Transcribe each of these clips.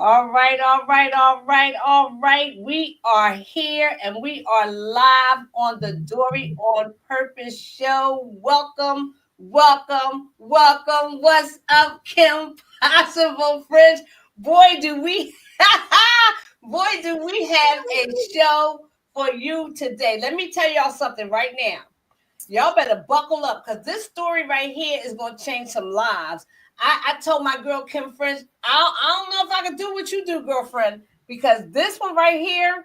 All right. We are here and we are live on the Dory on Purpose show. Welcome. What's up, Kim Possible French? Boy, do we have a show for you today. Let me tell y'all something right now. Y'all better buckle up because this story right here is going to change some lives. I told my girl Kim Frenh, I don't know if I can do what you do, girlfriend, because this one right here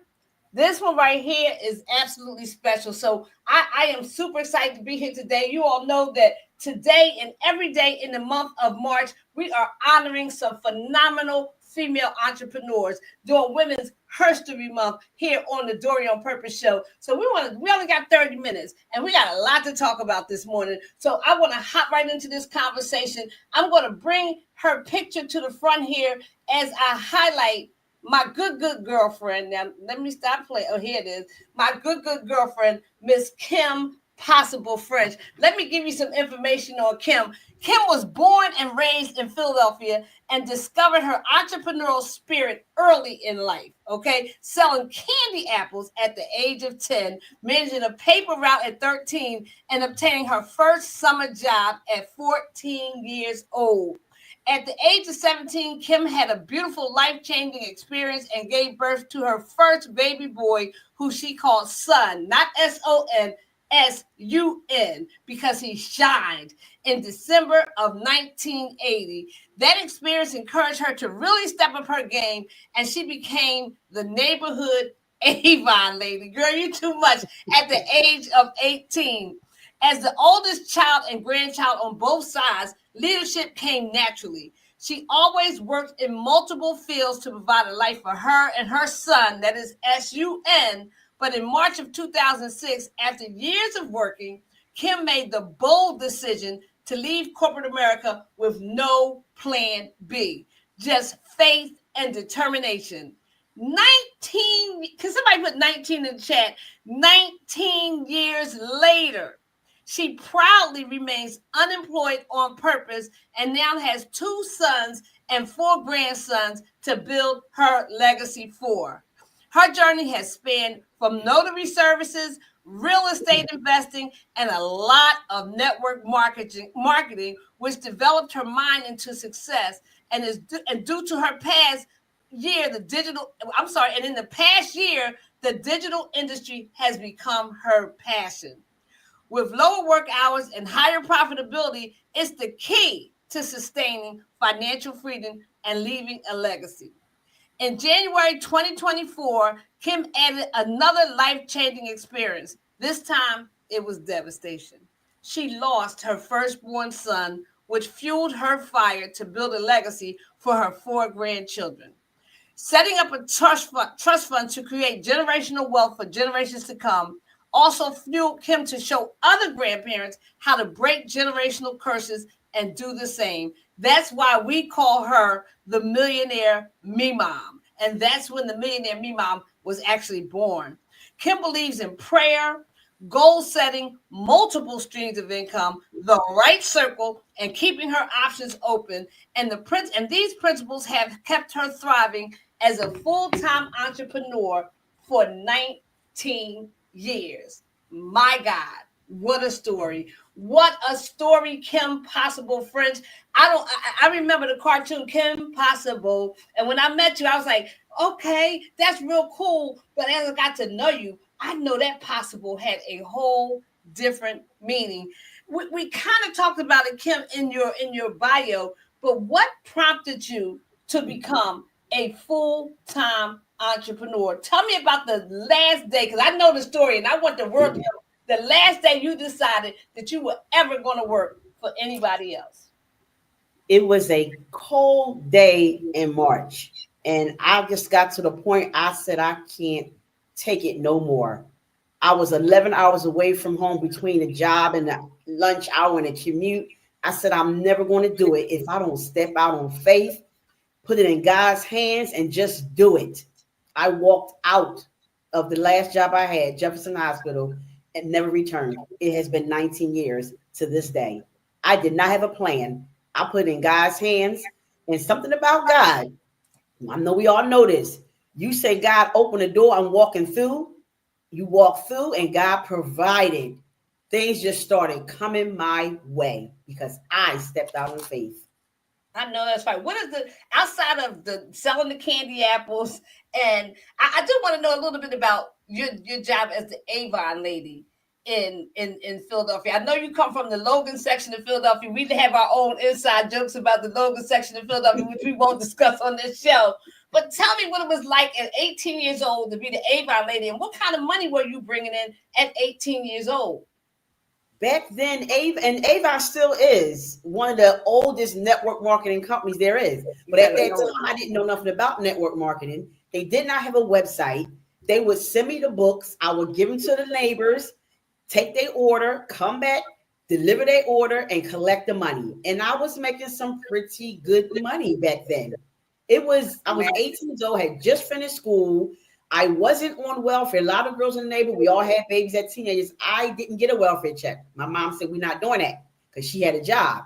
is absolutely special. So I am super excited to be here today. You all know that today and every day in the month of March, we are honoring some phenomenal female entrepreneurs during Women's HERstory Month here on the Dory on Purpose show. So we only got 30 minutes and we got a lot to talk about this morning. So I want to hop right into this conversation. I'm going to bring her picture to the front here as I highlight my good girlfriend. Now, let me stop playing. Oh, here it is. My good girlfriend, Miss Kim Possible Frenh. Let me give you some information on Kim. Kim was born and raised in Philadelphia and discovered her entrepreneurial spirit early in life, okay? Selling candy apples at the age of 10, managing a paper route at 13, and obtaining her first summer job at 14 years old. At the age of 17, Kim had a beautiful life-changing experience and gave birth to her first baby boy, who she called Son, not S-O-N, S-U-N, because he shined in December of 1980. That experience encouraged her to really step up her game, and she became the neighborhood Avon lady. Girl, you too much at the age of 18. As the oldest child and grandchild on both sides, leadership came naturally. She always worked in multiple fields to provide a life for her and her son, that is S-U-N. But in March of 2006, after years of working, Kim made the bold decision to leave corporate America with no plan B, just faith and determination. 19, can somebody put 19 in the chat? 19 years later, she proudly remains unemployed on purpose and now has 2 sons and 4 grandsons to build her legacy for. Her journey has spanned from notary services, real estate investing, and a lot of network marketing, which developed her mind into success. And due to her past year, and in the past year, the digital industry has become her passion. With lower work hours and higher profitability, it's the key to sustaining financial freedom and leaving a legacy. In January 2024, Kim added another life-changing experience. This time, it was devastation. She lost her firstborn son, which fueled her fire to build a legacy for her 4 grandchildren. Setting up a trust fund to create generational wealth for generations to come also fueled Kim to show other grandparents how to break generational curses and do the same. That's why we call her the Millionaire Me Mom. And that's when the Millionaire Me Mom was actually born. Kim believes in prayer, goal setting, multiple streams of income, the right circle, and keeping her options open. And these principles have kept her thriving as a full-time entrepreneur for 19 years. My God, what a story. What a story, Kim Possible Frenh. I remember the cartoon Kim Possible. And when I met you, I was like, okay, that's real cool. But as I got to know you, I know that possible had a whole different meaning. We kind of talked about it, Kim, in your bio, but what prompted you to become a full-time entrepreneur? Tell me about the last day, because I know the story and I want the world to know the last day you decided that you were ever going to work for anybody else. It was a cold day in March, and I just got to the point I said, I can't take it no more. I was 11 hours away from home between the job and the lunch hour and the commute. I said, I'm never going to do it if I don't step out on faith, put it in God's hands, and just do it. I walked out of the last job I had, Jefferson Hospital, and never returned. It has been 19 years to this day. I did not have a plan. I put it in God's hands, and something about God. I know we all know this. You say God opened the door, I'm walking through. You walk through and God provided. Things just started coming my way because I stepped out in faith. I know that's right. What is the outside of the selling the candy apples? And I do want to know a little bit about your job as the Avon lady in Philadelphia. I know you come from the Logan section of Philadelphia. We have our own inside jokes about the Logan section of Philadelphia, which we won't discuss on this show. But tell me what it was like at 18 years old to be the Avon lady, and what kind of money were you bringing in at 18 years old? Back then, Avon still is one of the oldest network marketing companies there is. But at that time, I didn't know nothing about network marketing. They did not have a website. They would send me the books. I would give them to the neighbors, take their order, come back, deliver their order, and collect the money. And I was making some pretty good money back then. I was 18 years old, had just finished school. I wasn't on welfare. A lot of girls in the neighborhood, we all had babies at teenagers. I didn't get a welfare check. My mom said, we're not doing that because she had a job.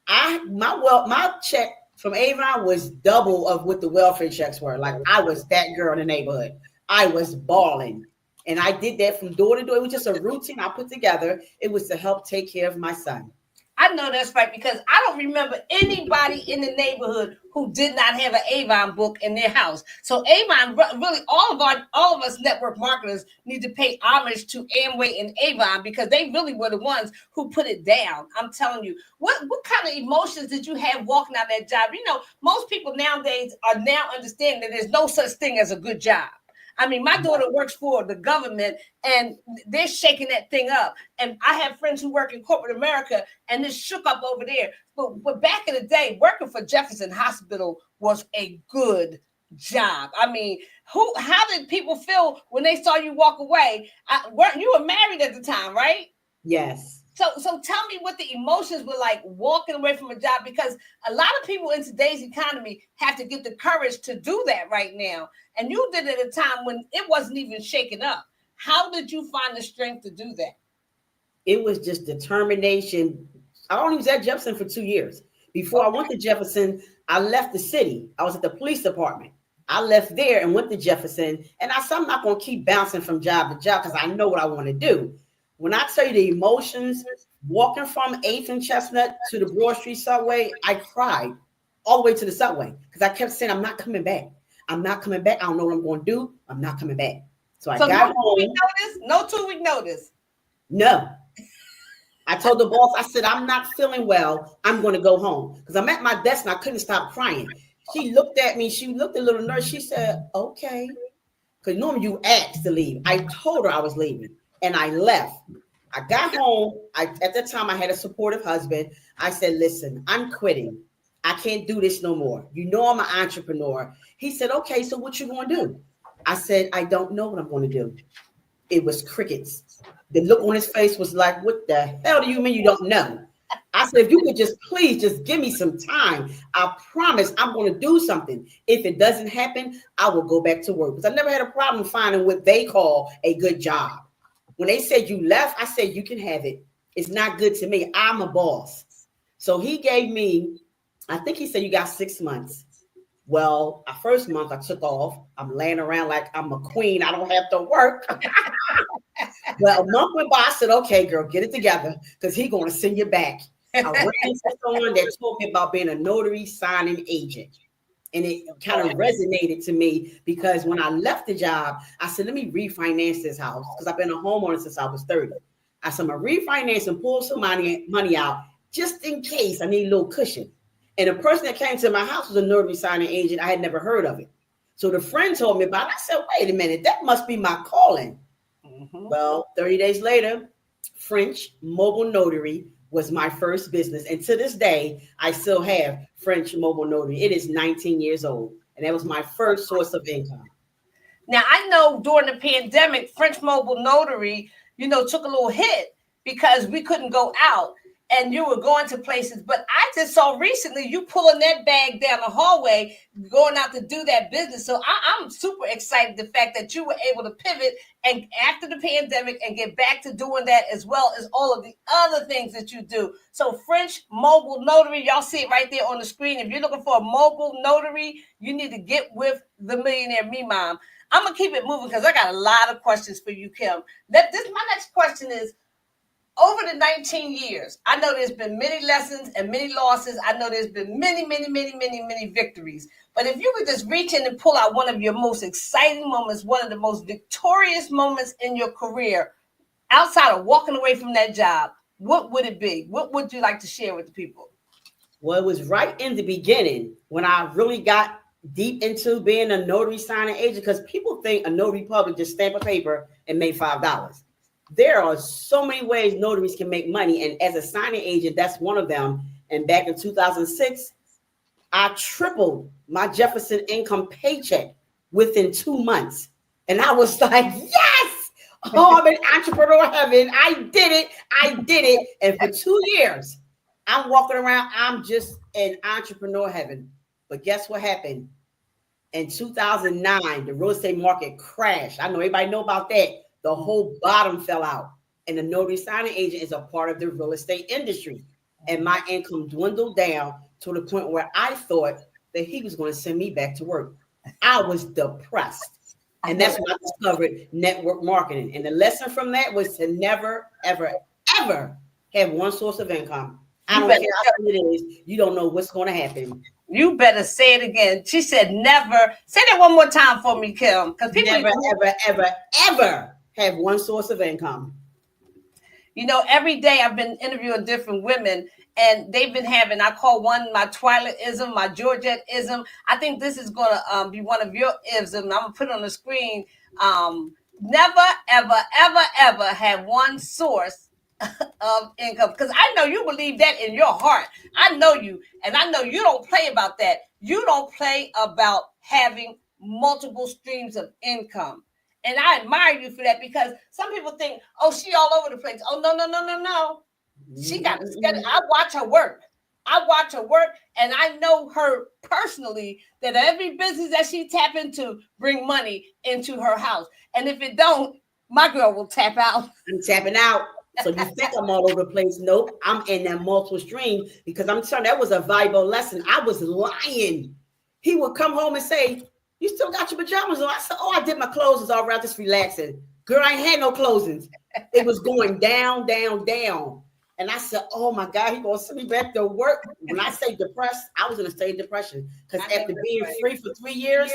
My check from Avon was double of what the welfare checks were. Like, I was that girl in the neighborhood. I was balling. And I did that from door to door. It was just a routine I put together. It was to help take care of my son. I know that's right, because I don't remember anybody in the neighborhood who did not have an Avon book in their house. So Avon, really, all of us network marketers need to pay homage to Amway and Avon, because they really were the ones who put it down. I'm telling you, what kind of emotions did you have walking out that job? You know, most people nowadays are now understanding that there's no such thing as a good job. I mean, my daughter works for the government and they're shaking that thing up. And I have friends who work in corporate America and it's shook up over there. But back in the day, working for Jefferson Hospital was a good job. I mean, how did people feel when they saw you walk away? You were married at the time, right? Yes. So tell me what the emotions were like walking away from a job, because a lot of people in today's economy have to get the courage to do that right now. And you did it at a time when it wasn't even shaken up. How did you find the strength to do that? It was just determination. I only was at Jefferson for 2 years. Before I went to Jefferson, I left the city. I was at the police department. I left there and went to Jefferson. And I said, I'm not going to keep bouncing from job to job because I know what I want to do. When I tell you the emotions, walking from 8th and Chestnut to the Broad Street subway, I cried all the way to the subway because I kept saying, I'm not coming back. I'm not coming back. I don't know what I'm going to do. I'm not coming back. So I got home. No 2-week notice. No. I told the boss, I said, I'm not feeling well. I'm going to go home because I'm at my desk and I couldn't stop crying. She looked at me. She looked a little nervous. She said, okay. Because normally you ask to leave. I told her I was leaving. And I left. I got home. At the time, I had a supportive husband. I said, listen, I'm quitting. I can't do this no more. You know I'm an entrepreneur. He said, okay, so what you going to do? I said, I don't know what I'm going to do. It was crickets. The look on his face was like, what the hell do you mean you don't know? I said, if you could please just give me some time. I promise I'm going to do something. If it doesn't happen, I will go back to work. Because I never had a problem finding what they call a good job. When they said you left, I said, you can have it. It's not good to me. I'm a boss. So he gave me, I think he said you got 6 months. Well, our first month I took off. I'm laying around like I'm a queen. I don't have to work. Well, a month went by. I said, okay, girl, get it together because he's going to send you back. I ran into someone that told me about being a notary signing agent. And it kind of resonated to me because when I left the job, I said, let me refinance this house because I've been a homeowner since I was 30. I said, I'm going to refinance and pull some money out just in case I need a little cushion. And the person that came to my house was a notary signing agent. I had never heard of it. So the friend told me about it. I said, wait a minute, that must be my calling. Mm-hmm. Well, 30 days later, French Mobile Notary was my first business. And to this day, I still have French Mobile Notary. It is 19 years old. And that was my first source of income. Now, I know during the pandemic, French Mobile Notary, took a little hit because we couldn't go out. and you were going to places. But I just saw recently you pulling that bag down the hallway, going out to do that business. So I'm super excited the fact that you were able to pivot and after the pandemic and get back to doing that as well as all of the other things that you do. So Frenh Mobile Notary, y'all see it right there on the screen. If you're looking for a mobile notary, you need to get with the Millionaire Me Mom. I'm gonna keep it moving because I got a lot of questions for you, Kim. My next question is, over the 19 years, I know there's been many lessons and many losses. I know there's been many, many, many, many, many victories. But if you could just reach in and pull out one of your most exciting moments, one of the most victorious moments in your career, outside of walking away from that job, what would it be? What would you like to share with the people? Well, it was right in the beginning when I really got deep into being a notary signing agent, because people think a notary public just stamp a paper and make $5. There are so many ways notaries can make money. And as a signing agent, that's one of them. And back in 2006, I tripled my Jefferson income paycheck within 2 months. And I was like, yes, oh, I'm in entrepreneur heaven. I did it. And for 2 years, I'm walking around. I'm just in entrepreneur heaven. But guess what happened? In 2009, the real estate market crashed. I know everybody know about that. The whole bottom fell out. And the notary signing agent is a part of the real estate industry. And my income dwindled down to the point where I thought that he was going to send me back to work. I was depressed. And that's when I discovered network marketing. And the lesson from that was to never, ever, ever have one source of income. I don't care how it is. You don't know what's going to happen. You better say it again. She said never. Say that one more time for me, Kim. Because people never, ever, ever, ever have one source of income. You know, every day I've been interviewing different women, and they've been having, I call one my Twilight-ism, my Georgette-ism. I think this is going to be one of your isms. I'm going to put it on the screen. Never, ever, ever, ever have one source of income, because I know you believe that in your heart. I know you, and I know you don't play about that. You don't play about having multiple streams of income, and I admire you for that, because some people think, oh, she all over the place. Oh, no. She got to schedule. I watch her work, and I know her personally, that every business that she tap into bring money into her house, and if it don't, my girl will tap out. I'm tapping out. So you think I'm all over the place? Nope. I'm in that multiple stream, because I'm telling you, that was a valuable lesson. I was lying. He would come home and say, you still got your pajamas on? I said, oh, I did my closings all right, just relaxing. Girl, I ain't had no closings. It was going down, down, down. And I said, oh my God, he gonna send me back to work. When I say depressed, I was in a state of depression, because after being free for 3 years,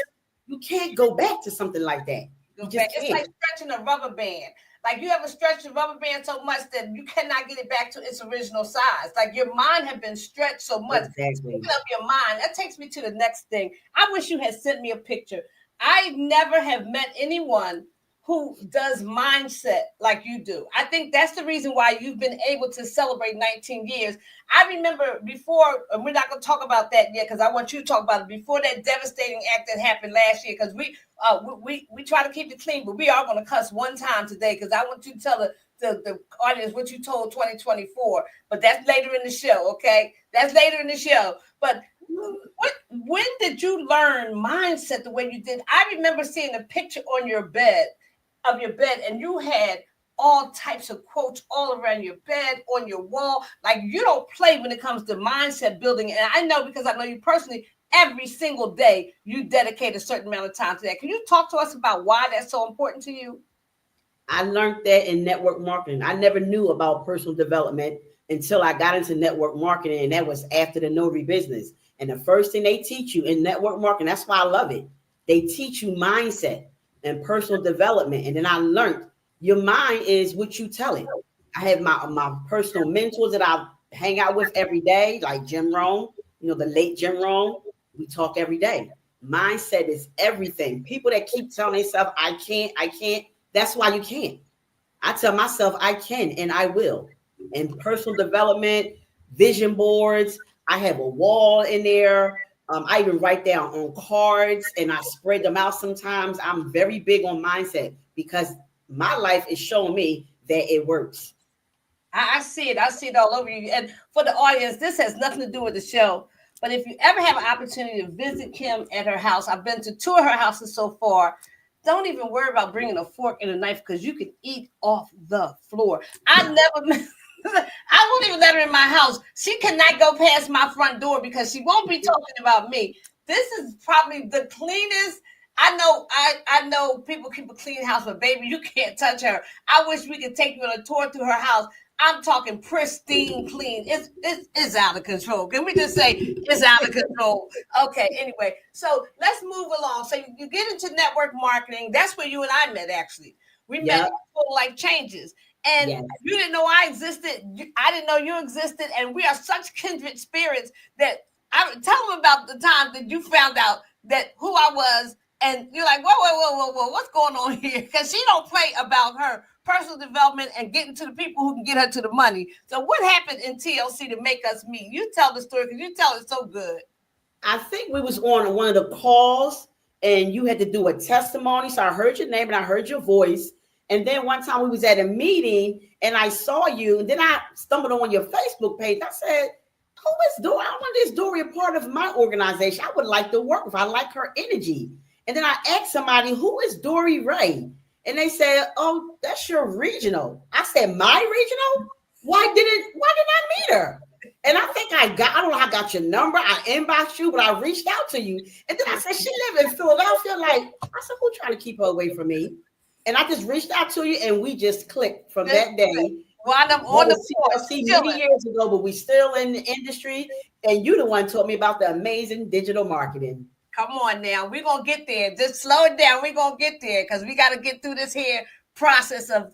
you can't go back to something like that. You just it's like stretching a rubber band. Like, you ever stretch the rubber band so much that you cannot get it back to its original size. Like, your mind had been stretched so much. Exactly. Picking up your mind. That takes me to the next thing. I wish you had sent me a picture. I never have met anyone who does mindset like you do. I think that's the reason why you've been able to celebrate 19 years. I remember before, and we're not going to talk about that yet, because I want you to talk about it, before that devastating act that happened last year, because we try to keep it clean, but we are going to cuss one time today, because I want you to tell the audience what you told 2024, but that's later in the show, okay? That's later in the show. But when did you learn mindset the way you did? I remember seeing a picture on your bed, and you had all types of quotes all around your bed, on your wall. Like, you don't play when it comes to mindset building. And I know, because I know you personally, every single day you dedicate a certain amount of time to that. Can you talk to us about why that's so important to you? I learned that in network marketing. I never knew about personal development until I got into network marketing, and that was after the notary business. And the first thing they teach you in network marketing, that's why I love it, they teach you mindset and personal development. And then I learned your mind is what you tell it. I have my personal mentors that I hang out with every day, like Jim Rohn, the late Jim Rohn. We talk every day. Mindset is everything. People that keep telling themselves, I can't, that's why you can't. I tell myself I can, and I will. And personal development, vision boards, I have a wall in there. I even write down on cards, and I spread them out sometimes. I'm very big on mindset, because my life is showing me that it works. I see it. I see it all over you. And for the audience, this has nothing to do with the show. But if you ever have an opportunity to visit Kim at her house, I've been to 2 of her houses so far. Don't even worry about bringing a fork and a knife because you can eat off the floor. I never, I won't even let her in my house. She cannot go past my front door because she won't be talking about me. This is probably the cleanest. I know people keep a clean house, but baby, you can't touch her. I wish we could take you on a tour through her house. I'm talking pristine clean. It's out of control. Can we just say it's out of control? Okay, anyway, so let's move along. So you get into network marketing. That's where you and I met, actually. We met in Full Life Changes. And you didn't know I existed. I didn't know you existed. And we are such kindred spirits that tell them about the time that you found out that who I was. And you're like, whoa, what's going on here? Because she don't play about her personal development and getting to the people who can get her to the money. So what happened in TLC to make us meet? You tell the story because you tell it so good. I think we was on one of the calls and you had to do a testimony. So I heard your name and I heard your voice. And then one time we was at a meeting and I saw you. And then I stumbled on your Facebook page. I said, who is Dory? I want this Dory a part of my organization. I would like to work with her. I like her energy. And then I asked somebody, who is Dory Ray? And they said, oh, that's your regional. I said, my regional? Why didn't I meet her? And I think I don't know how I got your number. I inboxed you, but I reached out to you. And then I said, she live in Philadelphia. Like, I said, who trying to keep her away from me? And I just reached out to you and we just clicked from that day. Well, I'm on the TLC many years ago, but we still in the industry. And you the one taught me about the amazing digital marketing. Come on now. We're going to get there. Just slow it down. We're going to get there because we got to get through this here process of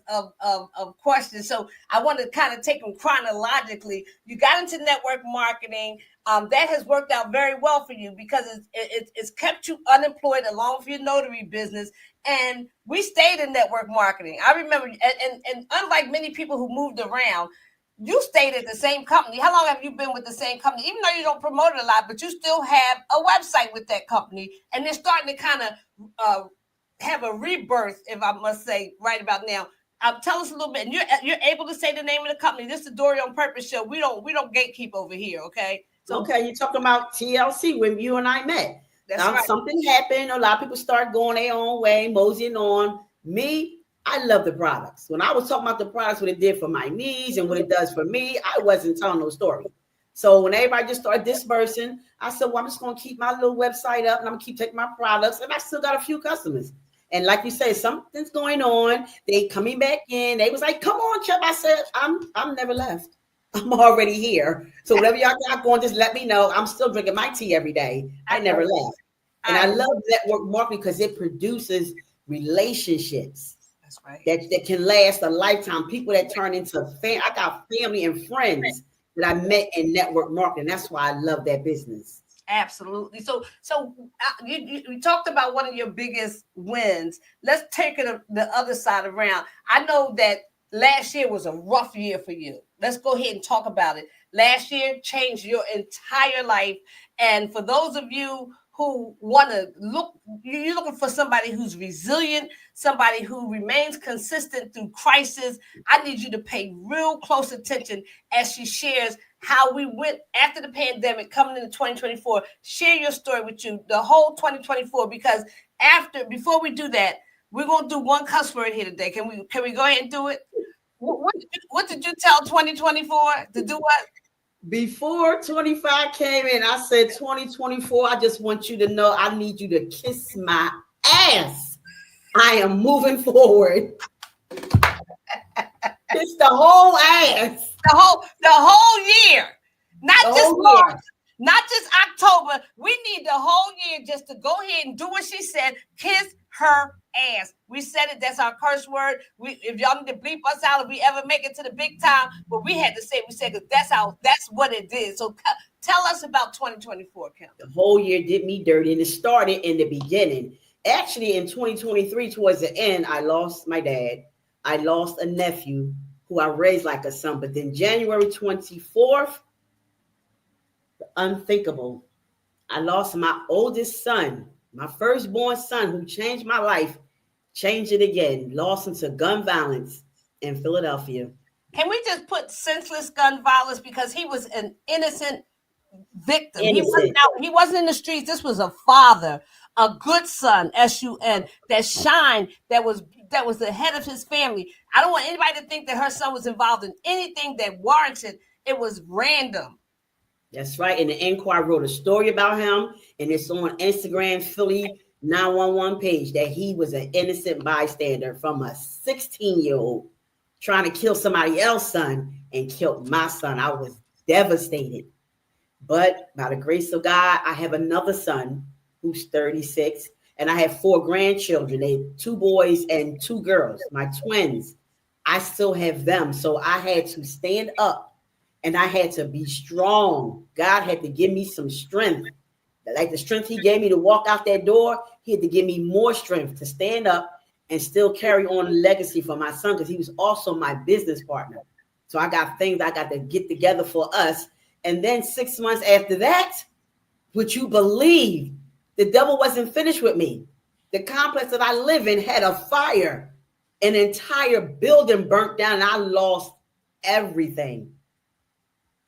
questions. So I want to kind of take them chronologically. You got into network marketing. That has worked out very well for you because it's kept you unemployed along with your notary business. And we stayed in network marketing. I remember, and unlike many people who moved around, you stayed at the same company. How long have you been with the same company? Even though you don't promote it a lot, but you still have a website with that company. And they're starting to kind of have a rebirth, if I must say, right about now. Tell us a little bit. And you're able to say the name of the company. This is the Dory on Purpose show. We don't gatekeep over here, okay? So, okay, you're talking about TLC when you and I met. That's right. Something happened. A lot of people start going their own way, moseying on. Me, I love the products. When I was talking about the products, what it did for my needs and what it does for me, I wasn't telling no story. So when everybody just started dispersing, I said, well, I'm just going to keep my little website up and I'm going to keep taking my products. And I still got a few customers. And like you said, something's going on. They coming back in. They was like, come on, Chubb. I said, I'm never left. I'm already here. So whatever y'all got going, just let me know. I'm still drinking my tea every day. I never left. And I love network marketing because it produces relationships. That's right. That can last a lifetime. People that turn into I got family and friends that I met in network marketing. That's why I love that business. Absolutely. So you talked about one of your biggest wins. Let's take it the other side around. I know that last year was a rough year for you. Let's go ahead and talk about it. Last year changed your entire life. And for those of you who want to you're looking for somebody who's resilient, somebody who remains consistent through crisis. I need you to pay real close attention as she shares how we went after the pandemic coming into 2024. Share your story with you, the whole 2024, because before we do that, we're going to do one cuss word here today. Can we go ahead and do it? What did you tell 2024 to do what? Before 25 came in, I said 2024, I just want you to know I need you to kiss my ass. I am moving forward. It's the whole ass. The whole year. Not just March, not just October. We need the whole year just to go ahead and do what she said. Kiss her ass. We said it. That's our curse word. If y'all need to bleep us out if we ever make it to the big time, but we had to say, we said, because that's what it did. So tell us about 2024, Kim. The whole year did me dirty, and it started in the beginning. Actually, in 2023, towards the end, I lost my dad. I lost a nephew who I raised like a son. But then January 24th, the unthinkable. I lost my oldest son, my firstborn son, who changed my life, changed it again. Lost him to gun violence in Philadelphia. Can we just put senseless gun violence because he was an innocent victim. Innocent. He wasn't in the streets. This was a father, a good son, SUN, that shined, that was the head of his family. I don't want anybody to think that her son was involved in anything that warranted. It was random. That's right. And the Enquirer wrote a story about him, and it's on Instagram Philly 911 page that he was an innocent bystander from a 16-year-old trying to kill somebody else's son and killed my son. I was devastated. But by the grace of God, I have another son who's 36, and I have 4 grandchildren. They 2 boys and 2 girls, my twins. I still have them. So I had to stand up and I had to be strong. God had to give me some strength. Like the strength he gave me to walk out that door, he had to give me more strength to stand up and still carry on the legacy for my son, because he was also my business partner. So I got things I got to get together for us. And then 6 months after that, would you believe the devil wasn't finished with me? The complex that I live in had a fire. An entire building burnt down, and I lost everything.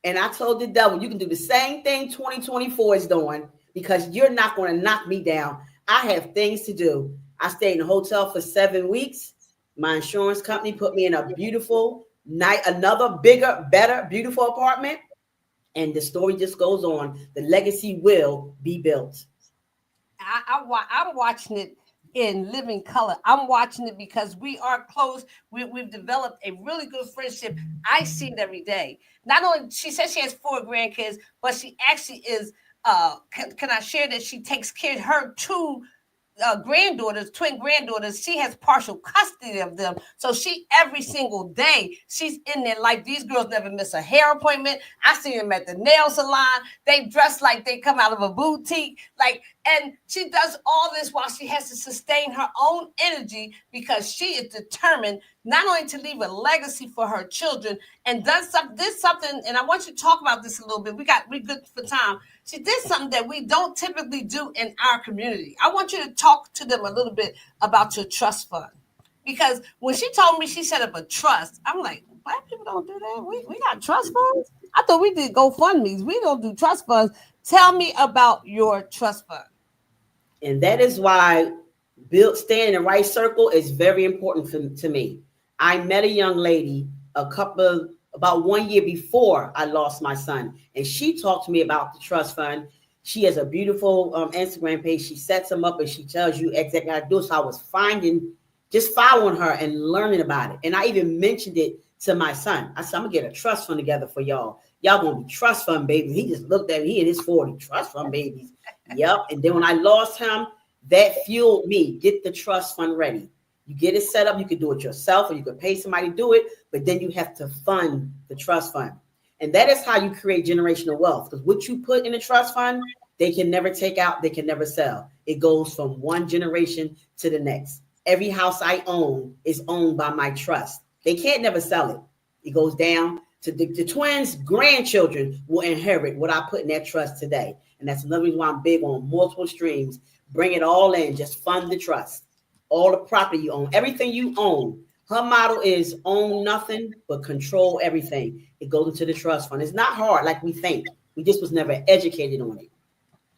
And I told the devil, you can do the same thing 2024 is doing, because you're not going to knock me down. I have things to do. I stayed in a hotel for 7 weeks. My insurance company put me in a beautiful night, another bigger, better, beautiful apartment. And the story just goes on. The legacy will be built. I'm watching it in living color. I'm watching it because we are close. We've developed a really good friendship. I see it every day. Not only, she says she has 4 grandkids, but she actually is, can I share that she takes care of her 2 granddaughters, twin granddaughters. She has partial custody of them. So she, every single day, she's in there. Like, these girls never miss a hair appointment. I see them at the nail salon. They dress like they come out of a boutique. Like, and she does all this while she has to sustain her own energy, because she is determined not only to leave a legacy for her children, and did something, and I want you to talk about this a little bit. We good for time. She did something that we don't typically do in our community. I want you to talk to them a little bit about your trust fund. Because when she told me she set up a trust, I'm like, Black people don't do that. We got trust funds? I thought we did GoFundMe's. We don't do trust funds. Tell me about your trust fund. And that is why staying in the right circle is very important to me. I met a young lady about 1 year before I lost my son, and she talked to me about the trust fund. She has a beautiful Instagram page. She sets them up and she tells you exactly how to do it. So I was just following her and learning about it. And I even mentioned it to my son. I said, I'm gonna get a trust fund together for y'all. Y'all gonna be trust fund babies. He just looked at me, he in his 40, trust fund babies. Yep. And then when I lost him, that fueled me. Get the trust fund ready. You get it set up. You can do it yourself, or you can pay somebody to do it, but then you have to fund the trust fund. And that is how you create generational wealth, because what you put in the trust fund, they can never take out, they can never sell. It goes from one generation to the next. Every house I own is owned by my trust. They can't never sell it. It goes down to the twins' grandchildren will inherit what I put in that trust today. And that's another reason why I'm big on multiple streams. Bring it all in, just fund the trust. All the property you own, everything you own. Her model is own nothing, but control everything. It goes into the trust fund. It's not hard like we think. We just was never educated on it.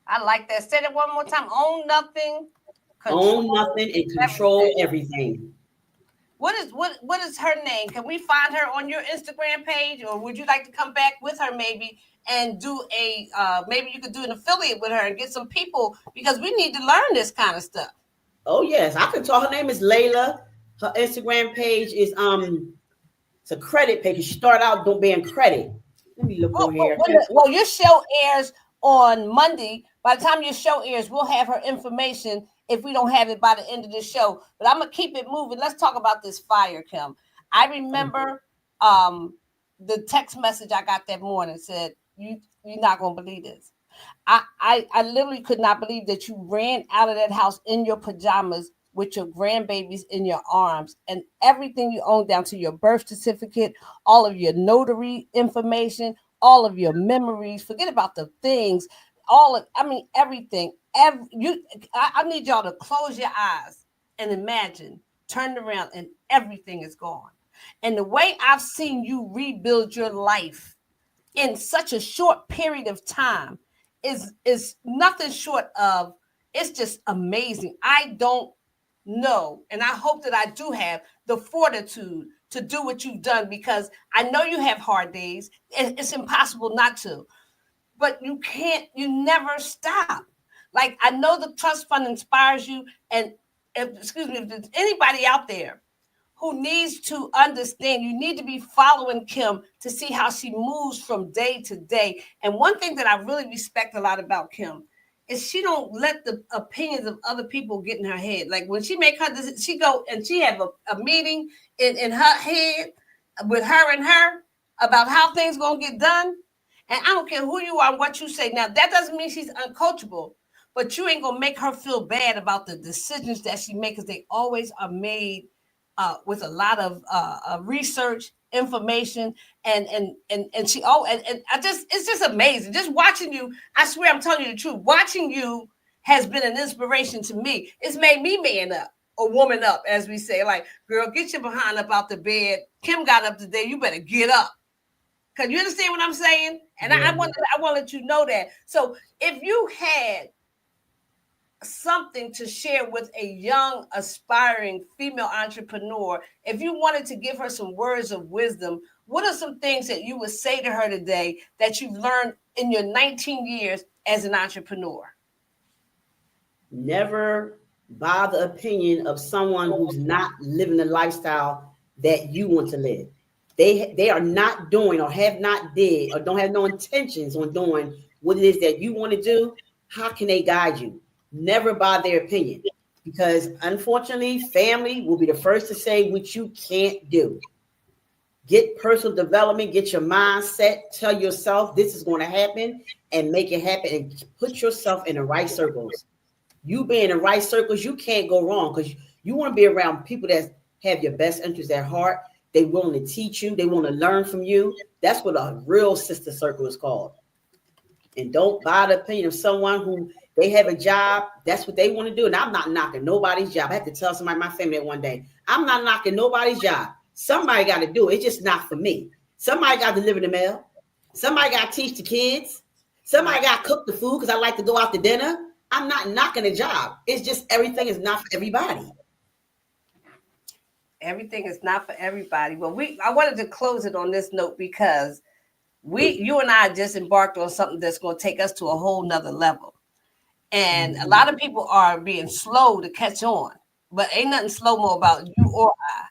I like that. Say it one more time. Own nothing. Own nothing and control everything. What is her name? Can we find her on your Instagram page, or would you like to come back with her maybe and do maybe you could do an affiliate with her and get some people, because we need to learn this kind of stuff. Oh yes, I can tell. Her name is Layla. Her Instagram page is it's a credit page. She started out being credit. Let me look over here. Well, your show airs on Monday. By the time your show airs, we'll have her information if we don't have it by the end of the show. But I'm gonna keep it moving. Let's talk about this fire, Kim. I remember the text message I got that morning said, you're not gonna believe this. I literally could not believe that you ran out of that house in your pajamas with your grandbabies in your arms, and everything you own down to your birth certificate, all of your notary information, all of your memories. Forget about the things, everything. I need y'all to close your eyes and imagine, turn around, and everything is gone. And the way I've seen you rebuild your life in such a short period of time is nothing short of, it's just amazing. I don't know, and I hope that I do have the fortitude to do what you've done, because I know you have hard days. It's impossible not to, but you never stop. Like, I know the trust fund inspires you, and if there's anybody out there who needs to understand, you need to be following Kim to see how she moves from day to day. And one thing that I really respect a lot about Kim is she don't let the opinions of other people get in her head. Like, when she make her decision, she go and she have a meeting in her head with her and her about how things gonna get done. And I don't care who you are and what you say. Now, that doesn't mean she's uncoachable, but you ain't gonna make her feel bad about the decisions that she makes, because they always are made with a lot of research, information, and she and I just, it's just amazing. Just watching you, I swear I'm telling you the truth. Watching you has been an inspiration to me. It's made me man up or woman up, as we say. Like, girl, get your behind up out the bed. Kim got up today. You better get up. Cause you understand what I'm saying? And yeah. I want to let you know that. So if you had something to share with a young, aspiring female entrepreneur, if you wanted to give her some words of wisdom, what are some things that you would say to her today that you've learned in your 19 years as an entrepreneur? Never buy the opinion of someone who's not living the lifestyle that you want to live. They are not doing, or have not did, or don't have no intentions on doing what it is that you want to do. How can they guide you? Never buy their opinion, because unfortunately, family will be the first to say what you can't do. Get personal development, get your mindset, tell yourself this is going to happen, and make it happen, and put yourself in the right circles. You be in the right circles, you can't go wrong, because you want to be around people that have your best interests at heart. They willing to teach you. They want to learn from you. That's what a real sister circle is called. And don't buy the opinion of someone who they have a job. That's what they want to do. And I'm not knocking nobody's job. I had to tell somebody in my family that one day. I'm not knocking nobody's job. Somebody got to do it. It's just not for me. Somebody got to deliver the mail. Somebody got to teach the kids. Somebody got to cook the food because I like to go out to dinner. I'm not knocking a job. It's just everything is not for everybody. Everything is not for everybody. Well, I wanted to close it on this note, because you and I just embarked on something that's going to take us to a whole nother level. And a lot of people are being slow to catch on, but ain't nothing slow-mo about you or I.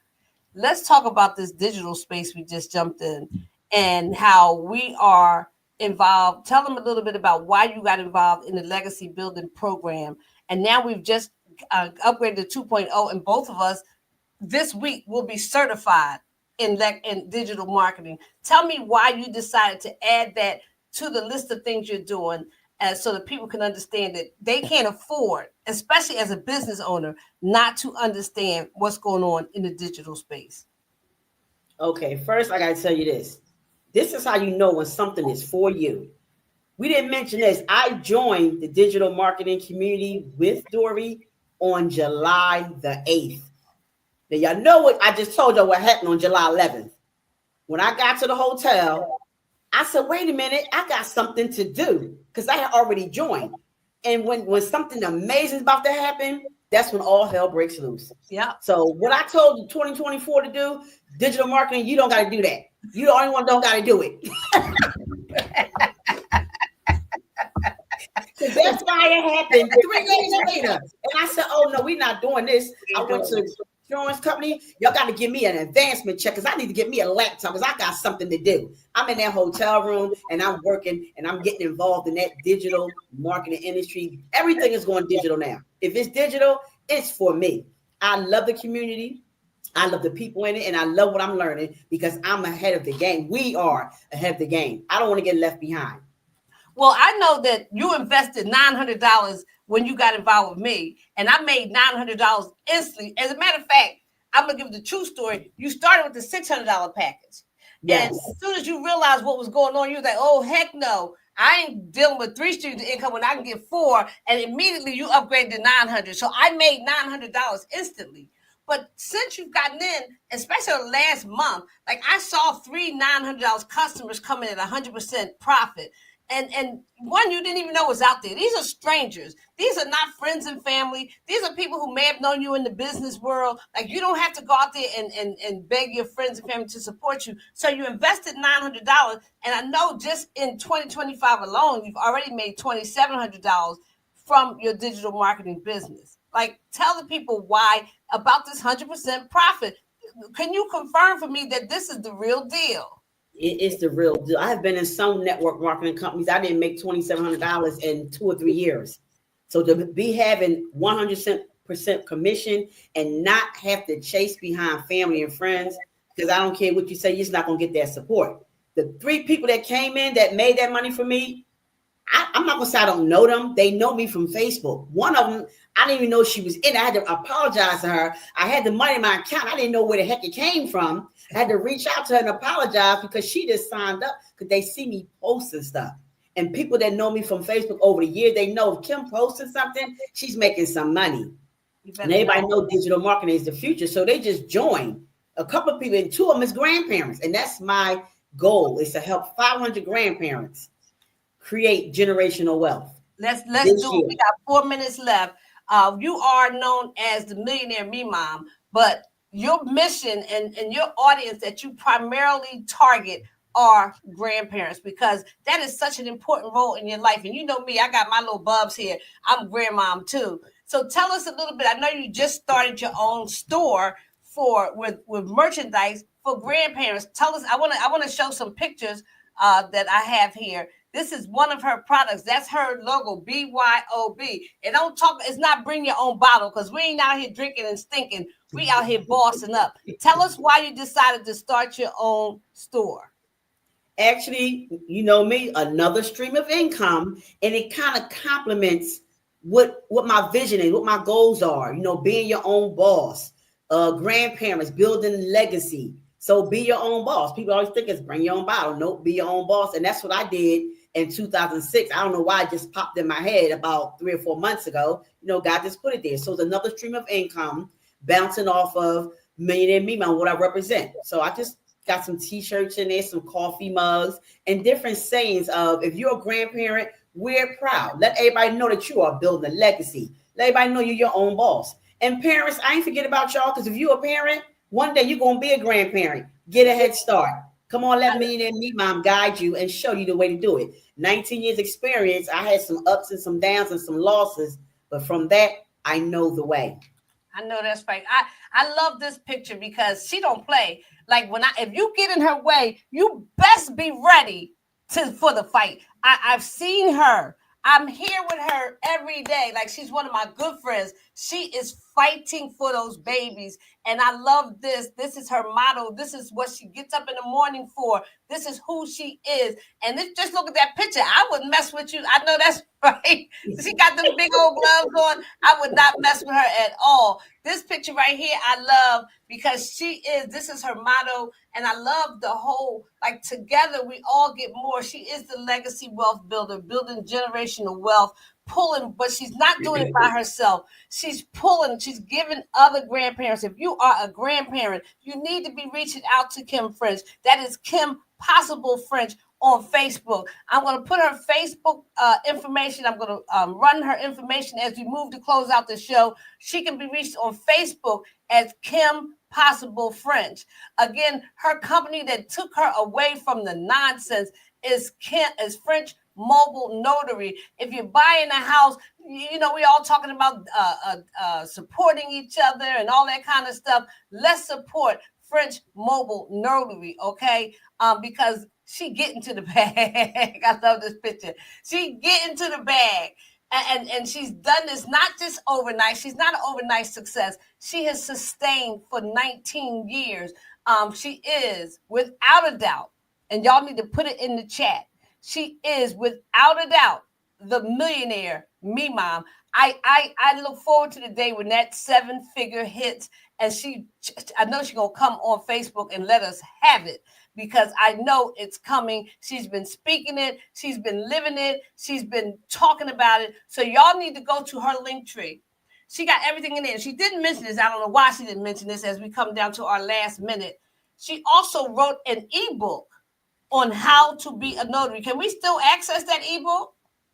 Let's talk about this digital space we just jumped in and how we are involved. Tell them a little bit about why you got involved in the legacy building program. And now we've just upgraded to 2.0, and both of us this week will be certified in digital marketing. Tell me why you decided to add that to the list of things you're doing, so that people can understand that they can't afford, especially as a business owner, not to understand what's going on in the digital space. Okay, first I got to tell you this. This is how you know when something is for you. We didn't mention this. I joined the digital marketing community with Dory on July the 8th. Now, y'all know what I just told y'all what happened on July 11th. When I got to the hotel, I said, wait a minute, I got something to do, because I had already joined. And when something amazing is about to happen, that's when all hell breaks loose. Yeah. So what I told you 2024 to do, digital marketing, you don't got to do that. You the only one don't got to do it. So that's why it happened 3 days later. And I said, oh, no, we're not doing this. I went to the insurance company. Y'all got to give me an advancement check, because I need to get me a laptop, because I got something to do. I'm in that hotel room and I'm working and I'm getting involved in that digital marketing industry. Everything is going digital now. If it's digital, it's for me. I love the community. I love the people in it, and I love what I'm learning, because I'm ahead of the game. We are ahead of the game. I don't want to get left behind. Well, I know that you invested $900 when you got involved with me, and I made $900 instantly. As a matter of fact, I'm going to give the true story. You started with the $600 package. Yes. And as soon as you realized what was going on, you was like, oh, heck no. I ain't dealing with 3 streams of income when I can get 4. And immediately you upgraded to $900. So I made $900 instantly. But since you've gotten in, especially last month, like I saw 3 $900 customers coming at 100% profit. And one you didn't even know was out there. These are strangers. These are not friends and family. These are people who may have known you in the business world. Like you don't have to go out there and beg your friends and family to support you. So you invested $900. And I know just in 2025 alone, you've already made $2,700 from your digital marketing business. Like tell the people why about this 100% profit. Can you confirm for me that this is the real deal? It is the real deal. I have been in some network marketing companies. I didn't make $2,700 in 2 or 3 years. So to be having 100% commission and not have to chase behind family and friends, because I don't care what you say, you're just not going to get that support. The 3 people that came in that made that money for me, I'm not going to say I don't know them. They know me from Facebook. One of them, I didn't even know she was in. I had to apologize to her. I had the money in my account. I didn't know where the heck it came from. I had to reach out to her and apologize because she just signed up because they see me posting stuff. And people that know me from Facebook over the years, they know if Kim posting something, she's making some money. And everybody know digital marketing is the future. So they just joined. A couple of people, and 2 of them is grandparents. And that's my goal, is to help 500 grandparents create generational wealth. Let's do it. We got 4 minutes left. You are known as the Millionaire Me Mom, but your mission and your audience that you primarily target are grandparents, because that is such an important role in your life. And you know me, I got my little bubs here. I'm grandmom too. So tell us a little bit. I know you just started your own store with merchandise for grandparents. Tell us. I want to show some pictures that I have here. This is one of her products. That's her logo, BYOB. And it's not bring your own bottle, because we ain't out here drinking and stinking. We out here bossing up. Tell us why you decided to start your own store. Actually, you know me, another stream of income, and it kind of complements what my vision is, what my goals are. You know, being your own boss, grandparents, building legacy. So be your own boss. People always think it's bring your own bottle. Nope, be your own boss. And that's what I did in 2006. I don't know why it just popped in my head about 3 or 4 months ago. You know, God just put it there. So it's another stream of income bouncing off of Millionaire Me Mom, what I represent. So I just got some t-shirts in there, some coffee mugs, and different sayings of, if you're a grandparent, we're proud. Let everybody know that you are building a legacy. Let everybody know you're your own boss. And parents, I ain't forget about y'all, because if you're a parent, one day you're going to be a grandparent. Get a head start. Come on, let Millionaire Me Mom guide you and show you the way to do it. 19 years experience. I had some ups and some downs and some losses, but from that, I know the way. I know that's right. I love this picture because she don't play. Like if you get in her way, you best be ready for the fight. I've seen her. I'm here with her every day. Like, she's one of my good friends. She is fighting for those babies. And I love this. This is her motto. This is what she gets up in the morning for. This is who she is. And just look at that picture. I wouldn't mess with you. I know that's right. She got them big old gloves on. I would not mess with her at all. This picture right here, I love because this is her motto. And I love the whole, like, together we all get more. She is the legacy wealth builder, building generational wealth, pulling, but she's not doing it by herself. She's pulling, she's giving other grandparents. If you are a grandparent, you need to be reaching out to Kim Frenh. That is Kim Possible Frenh on Facebook. I'm going to put her Facebook information. I'm going to run her information as we move to close out the show. She can be reached on Facebook as Kim Possible Frenh. Again, her company that took her away from the nonsense is Frenh Mobile Notary. If you're buying a house, you know, we all talking about supporting each other and all that kind of stuff. Let's support Frenh Mobile Notary, okay? Because she getting to the bag. I love this picture. She getting to the bag. And she's done this not just overnight. She's not an overnight success. She has sustained for 19 years. She is, without a doubt, and y'all need to put it in the chat, she is, without a doubt, the millionaire me mom. I look forward to the day when that 7-figure hits, and I know she's going to come on Facebook and let us have it, because I know it's coming. She's been speaking it. She's been living it. She's been talking about it. So y'all need to go to her link tree. She got everything in there. She didn't mention this. I don't know why she didn't mention this as we come down to our last minute. She also wrote an ebook on how to be a notary. Can we still access that ebook?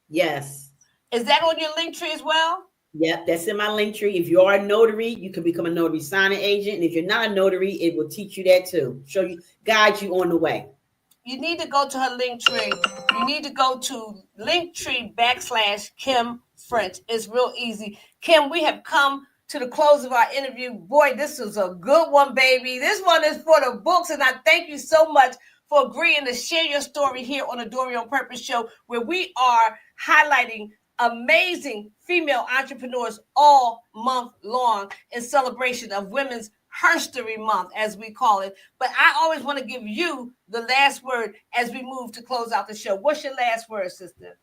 Yes. Is that on your link tree as well? Yep, that's in my link tree. If you are a notary, you can become a notary signing agent. And if you're not a notary, it will teach you that too. Show you, guide you on the way. You need to go to her link tree. You need to go to linktree.com/Kim Frenh. It's real easy. Kim, we have come to the close of our interview. Boy, this was a good one, baby. This one is for the books, and I thank you so much for agreeing to share your story here on the Dory on Purpose show, where we are highlighting amazing female entrepreneurs all month long in celebration of Women's HERstory Month, as we call it. But I always want to give you the last word as we move to close out the show. What's your last word, sister?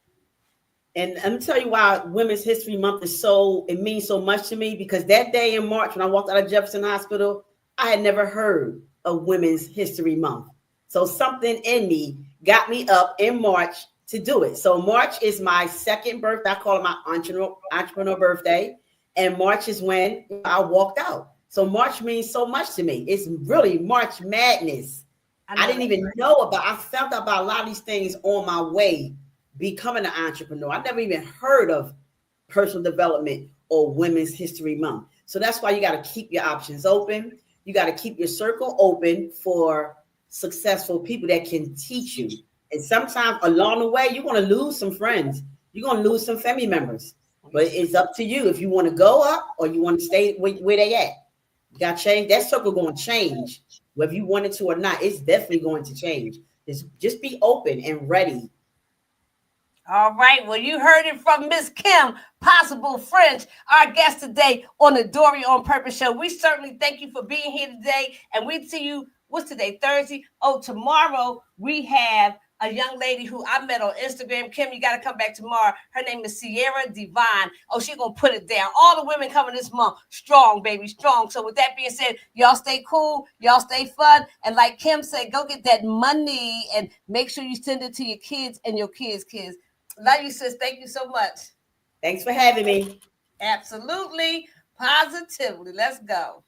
And let me tell you why Women's History Month is it means so much to me, because that day in March when I walked out of Jefferson Hospital, I had never heard of Women's History Month. So something in me got me up in March to do it. So March is my second birthday. I call it my entrepreneur birthday. And March is when I walked out. So March means so much to me. It's really March Madness. I didn't even know about, I found out about a lot of these things on my way becoming an entrepreneur. I never even heard of personal development or Women's History Month. So that's why you got to keep your options open. You got to keep your circle open for successful people that can teach you. And sometimes along the way, you're going to lose some friends. You're going to lose some family members. But it's up to you if you want to go up or you want to stay where they at. You got to change. That circle going to change. Whether you want it to or not, it's definitely going to change. Just be open and ready. All right. Well, you heard it from Miss Kim Possible Frenh, our guest today on the Dory on Purpose show. We certainly thank you for being here today. And we see you, what's today? Thursday. Oh, tomorrow we have a young lady who I met on Instagram. Kim, you got to come back tomorrow. Her name is Sierra Divine. Oh, she's going to put it down. All the women coming this month. Strong, baby, strong. So with that being said, y'all stay cool. Y'all stay fun. And like Kim said, go get that money and make sure you send it to your kids and your kids' kids. Love you, sis. Thank you so much. Thanks for having me. Absolutely. Positively. Let's go.